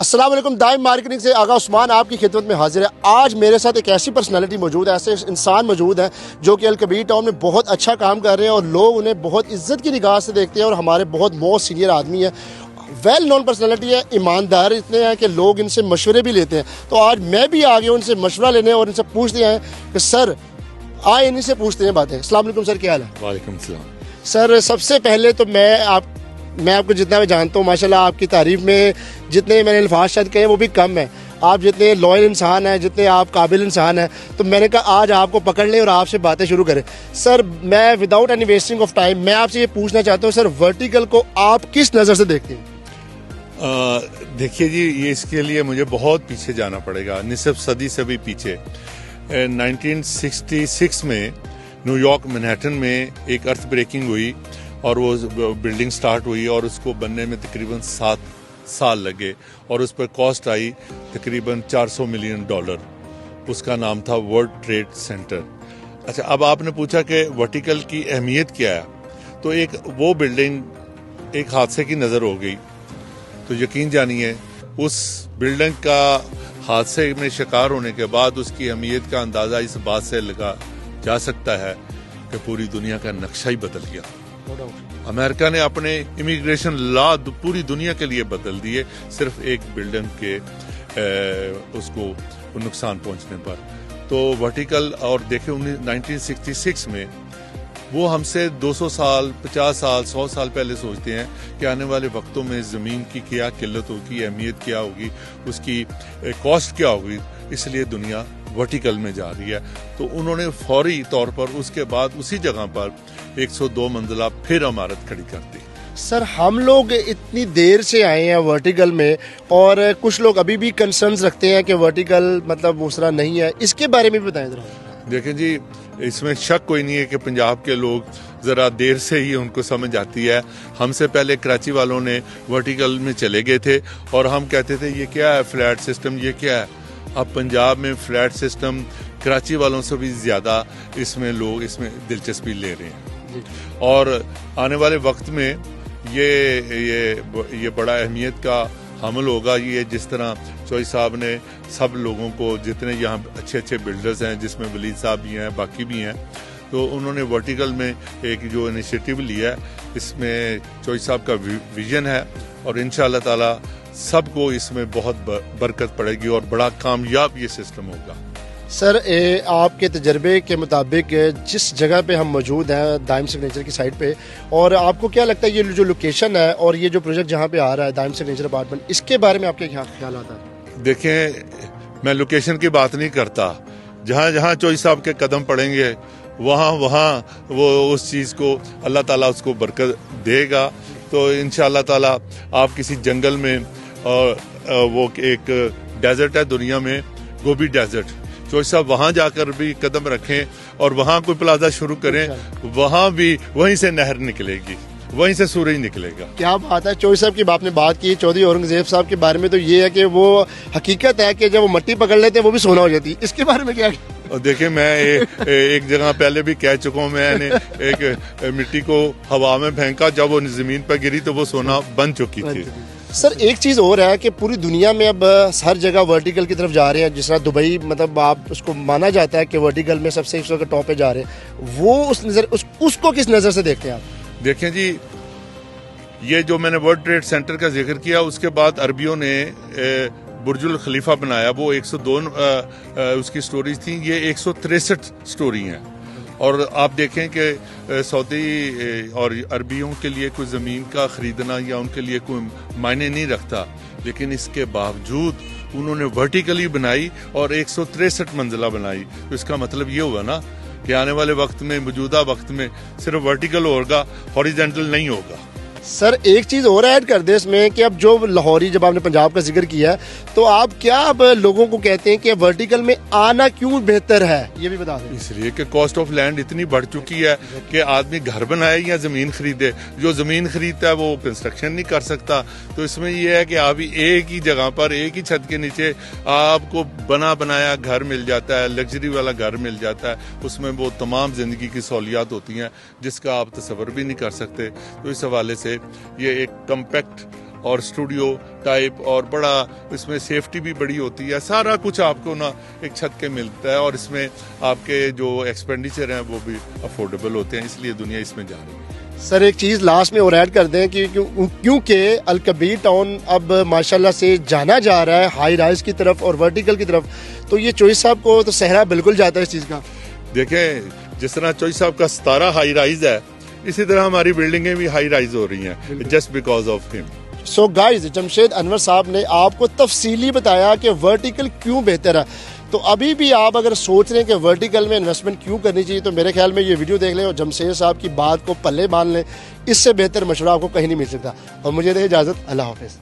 السلام علیکم، دائم مارکیٹنگ سے آغا عثمان آپ کی خدمت میں حاضر ہے۔ آج میرے ساتھ ایک ایسی پرسنالٹی موجود ہے، ایسے انسان موجود ہیں جو کہ الکبیر ٹاؤن میں بہت اچھا کام کر رہے ہیں اور لوگ انہیں بہت عزت کی نگاہ سے دیکھتے ہیں اور ہمارے بہت موسٹ سینئر آدمی ہیں، ویل نون پرسنالٹی ہے، ایماندار اتنے ہیں کہ لوگ ان سے مشورے بھی لیتے ہیں۔ تو آج میں بھی آ گیا ان سے مشورہ لینے اور ان سے پوچھتے ہیں کہ سر آئے انہیں سے پوچھتے ہیں باتیں۔ السلام علیکم سر، کیا حال ہے؟ وعلیکم السلام سر، سب سے پہلے تو میں آپ کو جتنا میں جانتا ہوں ماشاءاللہ آپ کی تعریف میں جتنے میں نے الفاظ شاید کہے وہ بھی کم ہیں۔ آپ جتنے لوئل انسان ہیں، جتنے آپ قابل انسان ہیں، تو میں نے کہا آج آپ کو پکڑ لیں اور آپ سے باتیں شروع کریں۔ سر میں without any wasting of time میں آپ سے یہ پوچھنا چاہتا ہوں، سر ورٹیکل کو آپ کس نظر سے دیکھتے ہیں؟ دیکھیے جی، یہ اس کے لیے مجھے بہت پیچھے جانا پڑے گا، نصف صدی سے بھی پیچھے۔ 1966 میں نیو یارک منہٹن میں ایک ارتھ بریکنگ ہوئی اور وہ بلڈنگ سٹارٹ ہوئی اور اس کو بننے میں تقریباً 7 سال لگے اور اس پر کاسٹ آئی تقریباً $400 ملین۔ اس کا نام تھا ورلڈ ٹریڈ سینٹر۔ اچھا، اب آپ نے پوچھا کہ ورٹیکل کی اہمیت کیا ہے، تو ایک وہ بلڈنگ ایک حادثے کی نظر ہو گئی، تو یقین جانیے اس بلڈنگ کا حادثے میں شکار ہونے کے بعد اس کی اہمیت کا اندازہ اس بات سے لگا جا سکتا ہے کہ پوری دنیا کا نقشہ ہی بدل گیا۔ امریکہ نے اپنے امیگریشن لا پوری دنیا کے لیے بدل دیے صرف ایک بلڈنگ کے اس کو نقصان پہنچنے پر۔ تو ورٹیکل، اور دیکھیں 1966 میں وہ ہم سے 200 سال 50 سال 100 سال پہلے سوچتے ہیں کہ آنے والے وقتوں میں زمین کی کیا قلت ہوگی، اہمیت کیا ہوگی، اس کی کاسٹ کیا ہوگی، اس لیے دنیا ورٹیکل میں جا رہی ہے۔ تو انہوں نے فوری طور پر اس کے بعد اسی جگہ پر 102 منزلہ پھر عمارت کھڑی کر دی۔ سر ہم لوگ اتنی دیر سے آئے ہیں ورٹیکل میں اور کچھ لوگ ابھی بھی کنسرنز رکھتے ہیں کہ ورٹیکل مطلب اس طرح نہیں ہے، اس کے بارے میں بھی بتائیں ذرا۔ دیکھیں جی، اس میں شک کوئی نہیں ہے کہ پنجاب کے لوگ ذرا دیر سے ہی ان کو سمجھ آتی ہے۔ ہم سے پہلے کراچی والوں نے ورٹیکل میں چلے گئے تھے اور ہم کہتے تھے یہ کیا ہے فلیٹ سسٹم، یہ کیا ہے۔ اب پنجاب میں فلیٹ سسٹم کراچی والوں سے بھی زیادہ اس میں لوگ اس میں دلچسپی لے رہے ہیں، اور آنے والے وقت میں یہ بڑا اہمیت کا حامل ہوگا۔ یہ جس طرح چوئی صاحب نے سب لوگوں کو، جتنے یہاں اچھے اچھے بلڈرز ہیں جس میں ولید صاحب بھی ہیں، باقی بھی ہیں، تو انہوں نے ورٹیکل میں ایک جو انیشیٹو لیا ہے، اس میں چوئی صاحب کا ویژن ہے اور انشاءاللہ تعالی سب کو اس میں بہت برکت پڑے گی اور بڑا کامیاب یہ سسٹم ہوگا۔ سر آپ کے تجربے کے مطابق جس جگہ پہ ہم موجود ہیں دائم سگنیچر کی سائٹ پہ، اور آپ کو کیا لگتا ہے یہ جو لوکیشن ہے اور یہ جو پروجیکٹ جہاں پہ آ رہا ہے دائم سگنیچر اپارٹمنٹ، اس کے بارے میں آپ کے کیا خیالات ہیں؟ دیکھیں، میں لوکیشن کی بات نہیں کرتا، جہاں جہاں چوئی صاحب کے قدم پڑیں گے وہاں وہ اس چیز کو اللہ تعالیٰ اس کو برکت دے گا۔ تو انشاءاللہ تعالیٰ آپ کسی جنگل میں، اور وہ ایک ڈیزرٹ ہے دنیا میں، گوبی ڈیزرٹ، چوئی صاحب وہاں جا کر بھی قدم رکھیں اور وہاں کوئی پلازا شروع کریں، وہاں بھی وہیں سے نہر نکلے گی، وہیں سے سورج نکلے گا۔ کیا بات ہے، چوئی صاحب کی آپ نے بات کی چودھری اورنگزیب صاحب کے بارے میں، تو یہ ہے کہ وہ حقیقت ہے کہ جب وہ مٹی پکڑ لیتے ہیں وہ بھی سونا ہو جاتی ہے، اس کے بارے میں کیا؟ دیکھیں، میں ایک جگہ پہلے بھی کہہ چکا ہوں، میں نے ایک مٹی کو ہوا میں پھینکا، جب وہ زمین پر گری تو وہ سونا بن چکی تھی۔ سر ایک چیز اور ہے کہ پوری دنیا میں اب ہر جگہ ورٹیکل کی طرف جا رہے ہیں، جس طرح دبئی مطلب آپ اس کو مانا جاتا ہے کہ ورٹیکل میں سب سے اس وقت ٹاپ پہ جا رہے ہیں، وہ اس کو کس نظر سے دیکھتے ہیں آپ؟ دیکھیں جی، یہ جو میں نے ورلڈ ٹریڈ سینٹر کا ذکر کیا، اس کے بعد عربیوں نے برج الخلیفہ بنایا، وہ 102 اس کی سٹوریز تھیں، یہ 163 سٹوری ہیں۔ اور آپ دیکھیں کہ سعودی اور عربیوں کے لیے کوئی زمین کا خریدنا یا ان کے لیے کوئی معنی نہیں رکھتا، لیکن اس کے باوجود انہوں نے ورٹیکلی بنائی اور 163 منزلہ بنائی۔ تو اس کا مطلب یہ ہوا نا کہ آنے والے وقت میں، موجودہ وقت میں صرف ورٹیکل ہوگا، ہاریزونٹل نہیں ہوگا۔ سر ایک چیز اور ایڈ کر دیں اس میں کہ اب جو لاہوری، جب آپ نے پنجاب کا ذکر کیا ہے تو آپ کیا اب لوگوں کو کہتے ہیں کہ ورٹیکل میں آنا کیوں بہتر ہے، یہ بھی بتا دیں۔ اس لیے کہ کاسٹ آف لینڈ اتنی بڑھ چکی ہے کہ آدمی گھر بنائے یا زمین خریدے، جو زمین خریدتا ہے وہ کنسٹرکشن نہیں کر سکتا۔ تو اس میں یہ ہے کہ آپ ایک ہی جگہ پر، ایک ہی چھت کے نیچے آپ کو بنا بنایا گھر مل جاتا ہے، لگژری والا گھر مل جاتا ہے، اس میں وہ تمام زندگی کی سہولیات ہوتی ہیں جس کا آپ تصور بھی نہیں کر سکتے۔ تو اس حوالے سے یہ ایک کمپیکٹ اور اسٹوڈیو ٹائپ اور بڑا اس میں سیفٹی بھی بڑی ہوتی ہے, سارا کچھ آپ کو نا ایک چھت کے ملتا ہے, اور اس میں آپ کے جو ایکسپینڈیچر ہیں وہ بھی افورڈیبل ہوتے ہیں, اس لیے دنیا اس میں جا رہی ہے. سر ایک چیز لاسٹ میں اور ایڈ کر دیں کہ کیونکہ الکبیر ٹاؤن اب ماشاءاللہ سے جانا جا رہا ہے ہائی رائز کی طرف اور ورٹیکل کی طرف, تو یہ چوئی صاحب کو تو صحرا بالکل جاتا ہے اس چیز کا. دیکھیں جس طرح چوئی صاحب کا 17 ہائی رائز ہے, اسی طرح ہماری بلڈنگیں بھی ہائی رائز ہو رہی ہیں جسٹ بیکاز آف ہم. سو گائز جمشید انور صاحب نے آپ کو تفصیلی بتایا کہ ورٹیکل کیوں بہتر ہے. تو ابھی بھی آپ اگر سوچ رہے ہیں کہ ورٹیکل میں انویسٹمنٹ کیوں کرنی چاہیے, تو میرے خیال میں یہ ویڈیو دیکھ لیں اور جمشید صاحب کی بات کو پلے باندھ لیں, اس سے بہتر مشورہ آپ کو کہیں نہیں مل سکتا. اور مجھے دے اجازت, اللہ حافظ.